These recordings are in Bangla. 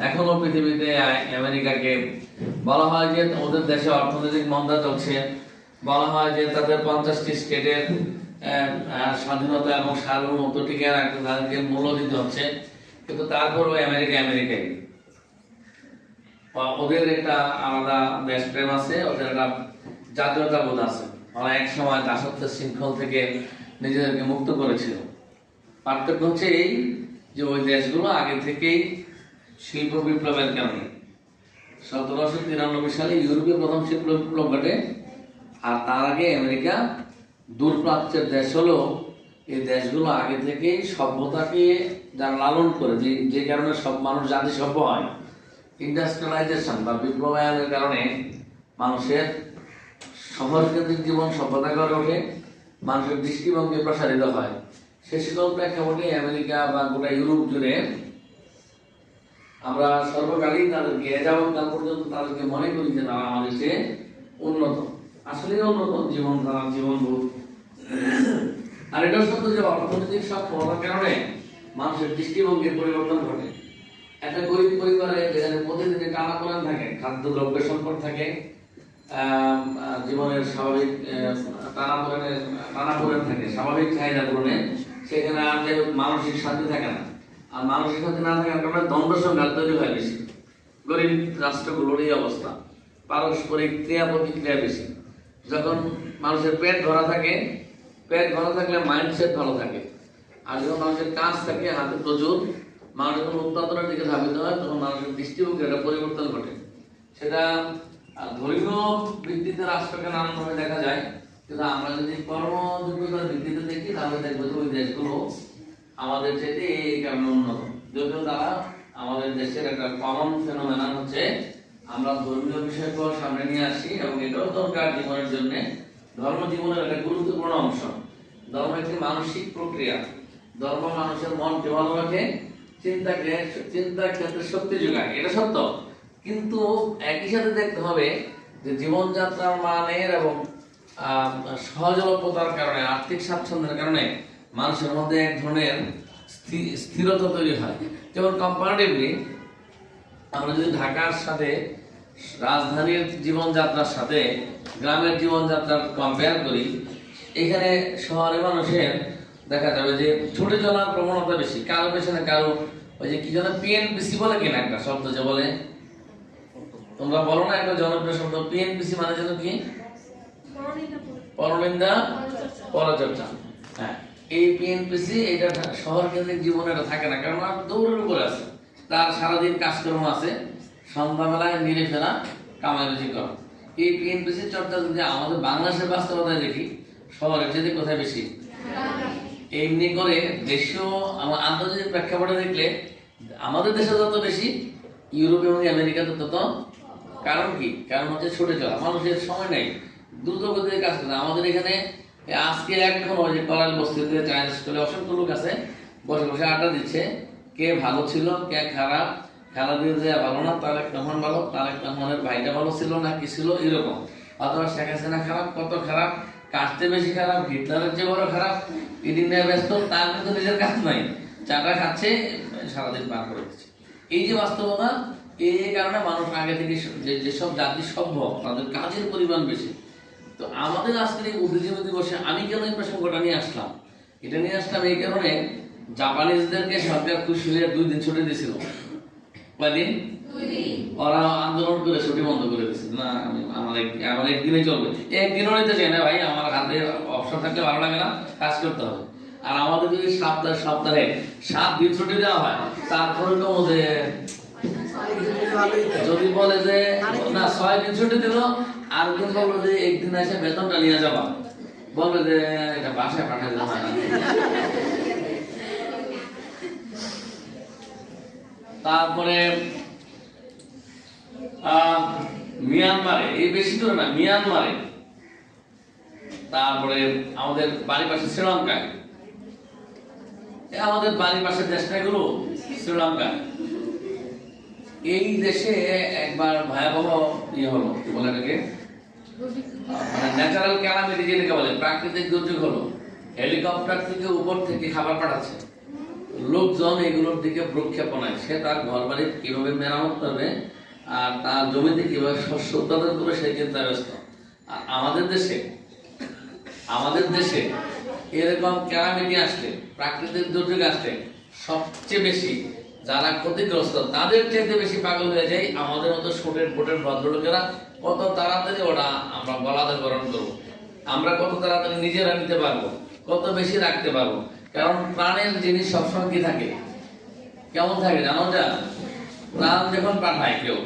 এখনো পৃথিবীতে আমেরিকাকে বলা হয় যে ওদের দেশে অর্থনৈতিক মন্দা চলছে, বলা হয় যে তাদের 50টি স্টেটের স্বাধীনতা এবং সার্বভৌমত্ব টিকে রাখতে তাদেরকে মূল্য দিতে হচ্ছে, কিন্তু তারপরও আমেরিকাই ওদের একটা আলাদা দেশপ্রেম আছে, ওদের একটা জাতীয়তাবোধ আছে। ওরা এক সময় দাসত্বের শৃঙ্খল থেকে নিজেদেরকে মুক্ত করেছিল। পার্থক্য হচ্ছে এই যে ওই দেশগুলো আগে থেকেই শিল্প বিপ্লবের কারণে 1793 সালে ইউরোপে প্রথম শিল্প বিপ্লব ঘটে, আর তার আগে আমেরিকা দূরপ্রাচ্যের দেশ হলো। এই দেশগুলো আগে থেকেই সভ্যতাকে যারা লালন করে, যে কারণে সব মানুষ জাতি সভ্য হয়। ইন্ডাস্ট্রিয়ালাইজেশন বা বিপ্লবায়নের কারণে মানুষের শহর কেন্দ্রিক জীবন সভ্যতা গড়ে ওঠে, মানুষের দৃষ্টিভঙ্গি প্রসারিত হয়। সে সকল প্রেক্ষাপটে আমেরিকা বা গোটা ইউরোপ জুড়ে আমরা সর্বকালই তাদেরকে যাবৎকাল পর্যন্ত তাদেরকে মনে করি যে তারা আমাদের চেয়ে উন্নত, আসলে উন্নত জীবনধারা, জীবনবোধ। আর এটা সত্য যে অর্থনৈতিক সক্ষমতার কারণে মানুষের দৃষ্টিভঙ্গির পরিবর্তন ঘটে। একটা গরিব পরিবারে যেখানে প্রতিদিনের টানাপোড়েন থাকে, খাদ্যদ্রব্যের সংকট থাকে, জীবনের স্বাভাবিক টানাপোড়েন থাকে, স্বাভাবিক চাহিদা পূরণে, সেখানে আর যে মানসিক শান্তি থাকে না। আর মানসিক শান্তি না থাকার কারণে দ্বন্দ্ব সংঘাত তৈরি হয় বেশি। গরিব রাষ্ট্রগুলোর এই অবস্থা, পারস্পরিক ক্রিয়া প্রতিক্রিয়া বেশি। যখন মানুষের পেট ভরা থাকে, পেট ভালো থাকলে মাইন্ডসেট ভালো থাকে। আর যখন মানুষের কাজ থাকে, হাতে প্রচুর, মানুষ যখন উৎপাদনের দিকে ধাবিত হয়, তখন মানুষের দৃষ্টিভঙ্গির একটা পরিবর্তন ঘটে। সেটা ধর্মীয় ভিত্তিতে রাষ্ট্রকে নানানভাবে দেখা যায়, কিন্তু আমরা যদি কর্মযোগ্যতার ভিত্তিতে দেখি তাহলে দেখবো যে ওই দেশগুলো আমাদের চাইতে এই কারণে উন্নত। যদিও তারা আমাদের দেশের একটা কমন ফেনোমেনন হচ্ছে আমরা ধর্মীয় বিষয়কে সামনে নিয়ে আসি, এবং এটাও দরকার জীবনের জন্য। ধর্ম জীবনের একটা গুরুত্বপূর্ণ অংশ। ধর্ম একটি মানসিক প্রক্রিয়া। ধর্ম মানুষের মনকে ভালো রাখে, চিন্তার ক্ষেত্রে শক্তি যোগায়, এটা সত্য। কিন্তু একই সাথে দেখতে হবে যে জীবনযাত্রার মানের এবং সহজলভ্যতার কারণে, আর্থিক স্বাচ্ছন্দ্যের কারণে মানুষের মধ্যে এক ধরনের স্থিরতা তৈরি হয়। যেমন কম্পারেটিভলি আমরা যদি ঢাকার সাথে, রাজধানীর জীবনযাত্রার সাথে গ্রামের জীবনযাত্রার কম্পেয়ার করি, এখানে শহরে মানুষের দেখা যাবে যে ছুটে চলার প্রবণতা বেশি, কারো পেছনে কারো। ওই যে কি যেন পিএনপিসি বলে কিনা একটা শব্দ, যে বলে, তোমরা বলো না একটা জনপ্রিয় শব্দ পিএনপিসি, মানে যেন কি? পরনিন্দা পরচর্চা। হ্যাঁ, এই পিএনপিসি এটা শহর কেন্দ্রিক জীবনে এটা থাকে না, কারণ আর দৌড়ের উপরে আছে, তার সারাদিন কাজকর্ম আছে, সন্ধ্যাবেলায় নিরে ফেরা, কামাই রুজি করা। এই পিএনপিসি চর্চা যদি আমাদের বাংলাদেশের বাস্তবতায় দেখি, শহরের যেতে কোথায় বেশি? এমনি করে দেশীয় আন্তর্জাতিক প্রেক্ষাপটে দেখলে আমাদের দেশে যত বেশি, ইউরোপ এবং আমেরিকাতে তত। কারণ কি? কারণ হচ্ছে ছুটে চলা, মানুষের সময় নেই, দ্রুত গতিতে কাজ করে। আমাদের এখানে আজকে এখন ওই যে করাল বস্তিতে চাইনিজ স্কুলে অসংখ্য লোক আছে, বসে বসে আড্ডা দিচ্ছে, কে ভালো ছিল, কে খারাপ, খেলা দিয়ে যে ভালো না, তারেক রহমান ভালো, তারেক রহমানের ভাইটা ভালো ছিল না কি ছিল, এরকম। অথবা শেখ হাসিনা খারাপ, কত খারাপ, কাজতে বেশি খারাপ, হিটলারের চেয়ে বড় খারাপ, ইডিং নিয়ে ব্যস্ত, তার কিন্তু নিজের কাজ নাই, চাটা খাচ্ছে, সারাদিন পার করে দিচ্ছে। এই যে বাস্তবতা, এই কারণে মানুষ আগে থেকে যেসব জাতি সভ্য, তাদের কাজের পরিমাণ বেশি। তো আমাদের আজকের এই বুদ্ধিজীবী দিবসে আমি কেন এই প্রসঙ্গটা নিয়ে আসলাম? এটা নিয়ে আসলাম এই কারণে, জাপানিজদেরকে সরকার খুশি হয়ে 2 দিন ছুটি দিয়েছিল। কয়দিন? ওরা আন্দোলন করে ছুটি বন্ধ করে দিয়েছিল। না, আমার একদিনে চলবে, একদিনও নিতে চাই না ভাই, আমার হাতে অবসর থাকলে ভালো লাগে না, কাজ করতে হবে। আর আমাদের যদি সপ্তাহে 7 দিন ছুটি দেওয়া হয়, তারপরে তো যদি বলে যে না 6 দিন ছুটি দিল, আর দিন বললো যে একদিন এসে বেতনটা নিয়ে যাবা, বলবে যে এটা বাসায় পাঠিয়ে দিতে হয় না। তারপরে মিয়ানমারে, এই বেশি করে না, মিয়ানমারে, তারপরে আমাদের বাড়ির পাশে শ্রীলঙ্কায়, আমাদের বাড়ির পাশের দেশটা এগুলো শ্রীলঙ্কা। এই দেশে একবার ভয়াবহ হলো, কি বলে এটাকে, মানে ন্যাচারাল ক্যালামিটি যেটাকে বলে, প্রাকৃতিক দুর্যোগ হলো। হেলিকপ্টার থেকে উপর থেকে খাবার পাঠাচ্ছে, লোকজন এগুলোর দিকে প্রক্ষেপণায়, সে তার ঘর বাড়ি কিভাবে মেরামত করবে আর তার জমিতে কিভাবে শস্য উৎপাদন করবে সেই চিন্তায় ব্যস্ত। আর আমাদের দেশে এরকম ক্যালামিটি আসলে, প্রাকৃতিক দুর্যোগ আসলে সবচেয়ে বেশি যারা ক্ষতিগ্রস্ত তাদের চাইতে বেশি পাগল হয়ে যায় আমাদের মতো ছোটের বোটের ভদ্রলোকেরা। কত তাড়াতাড়ি ওরা আমরা গলাতে গ্রহণ করবো, আমরা কত তাড়াতাড়ি নিজেরা নিতে পারবো, কত বেশি রাখতে পারবো। কারণ প্রাণের জিনিস সবসময় কি থাকে, কেমন থাকে জানো? যা প্রাণ যখন পাঠায় কেউ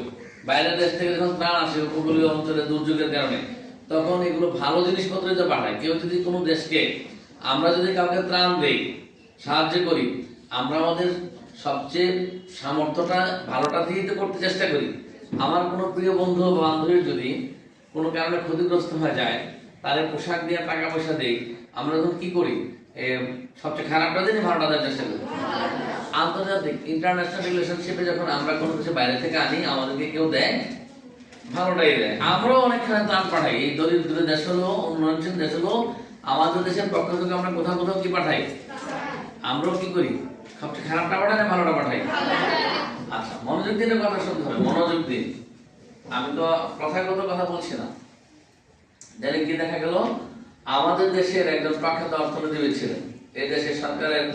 বাইরের দেশ থেকে, যখন প্রাণ আসে উপকূলীয় অঞ্চলে দুর্যোগের কারণে, তখন এগুলো ভালো জিনিসপত্রই তো পাঠায়। কেউ যদি কোনো দেশকে, আমরা যদি কাউকে ত্রাণ দেই, সাহায্য করি, আমরা আমাদের সবচেয়ে সামর্থ্যটা ভালোটা দিয়ে তো করতে চেষ্টা করি। আমার কোনো প্রিয় বন্ধু বা বান্ধবীর যদি কোনো কারণে ক্ষতিগ্রস্ত হয়ে যায়, তাদের পোশাক দিয়ে টাকা পয়সা দেই, আমরা তখন কি করি? সবচেয়ে খারাপটা দিনই ভালোটা দেওয়ার চেষ্টা করি। আন্তর্জাতিক ইন্টারন্যাশনাল রিলেশনশিপে যখন আমরা কোনো কিছু বাইরে থেকে আনি, আমাদেরকে কেউ দেয় ভালোটাই দেয়। আমরাও অনেকখানে ত্রাণ পাঠাই, এই দরিদ্র দেশ হলো, উন্নয়নশীল দেশ হলো, আমাদের দেশের পক্ষ থেকে আমরা কোথাও কোথাও কি পাঠাই? আমরাও কি করি? সবচেয়ে খারাপটা পাঠাই না ভালোটা পাঠাই? আচ্ছা, মনোযোগ দিলে কথা শুনতে হবে, মনোযোগ দিন। আমি তো প্রথাগত কথা বলছি না। জানেন কি দেখা গেল? আমাদের দেশের একজন প্রখ্যাত অর্থনীতিবিদ ছিলেন, এই দেশের সরকারের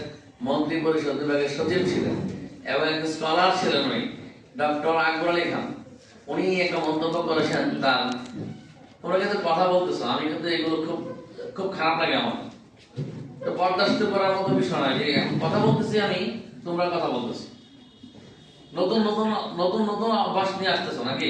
মন্ত্রী পরিষদ বিভাগের সচিব ছিলেন এবং একজন স্কলার ছিলেন, উনি ডক্টর আকবর আলী খান। উনি একটা মন্তব্য করেছেন, তার ওরা কিন্তু কথা বলতেছো, আমি কিন্তু এগুলো খুব খুব খারাপ লাগে আমার। তো বরদাস্ত করার মতো বিষয় নয় যে কথা বলতেছি আমি, তোমরা কথা বলতেছো, নতুন নতুন নতুন নতুন অভ্যাস নিয়ে আসতেছো নাকি?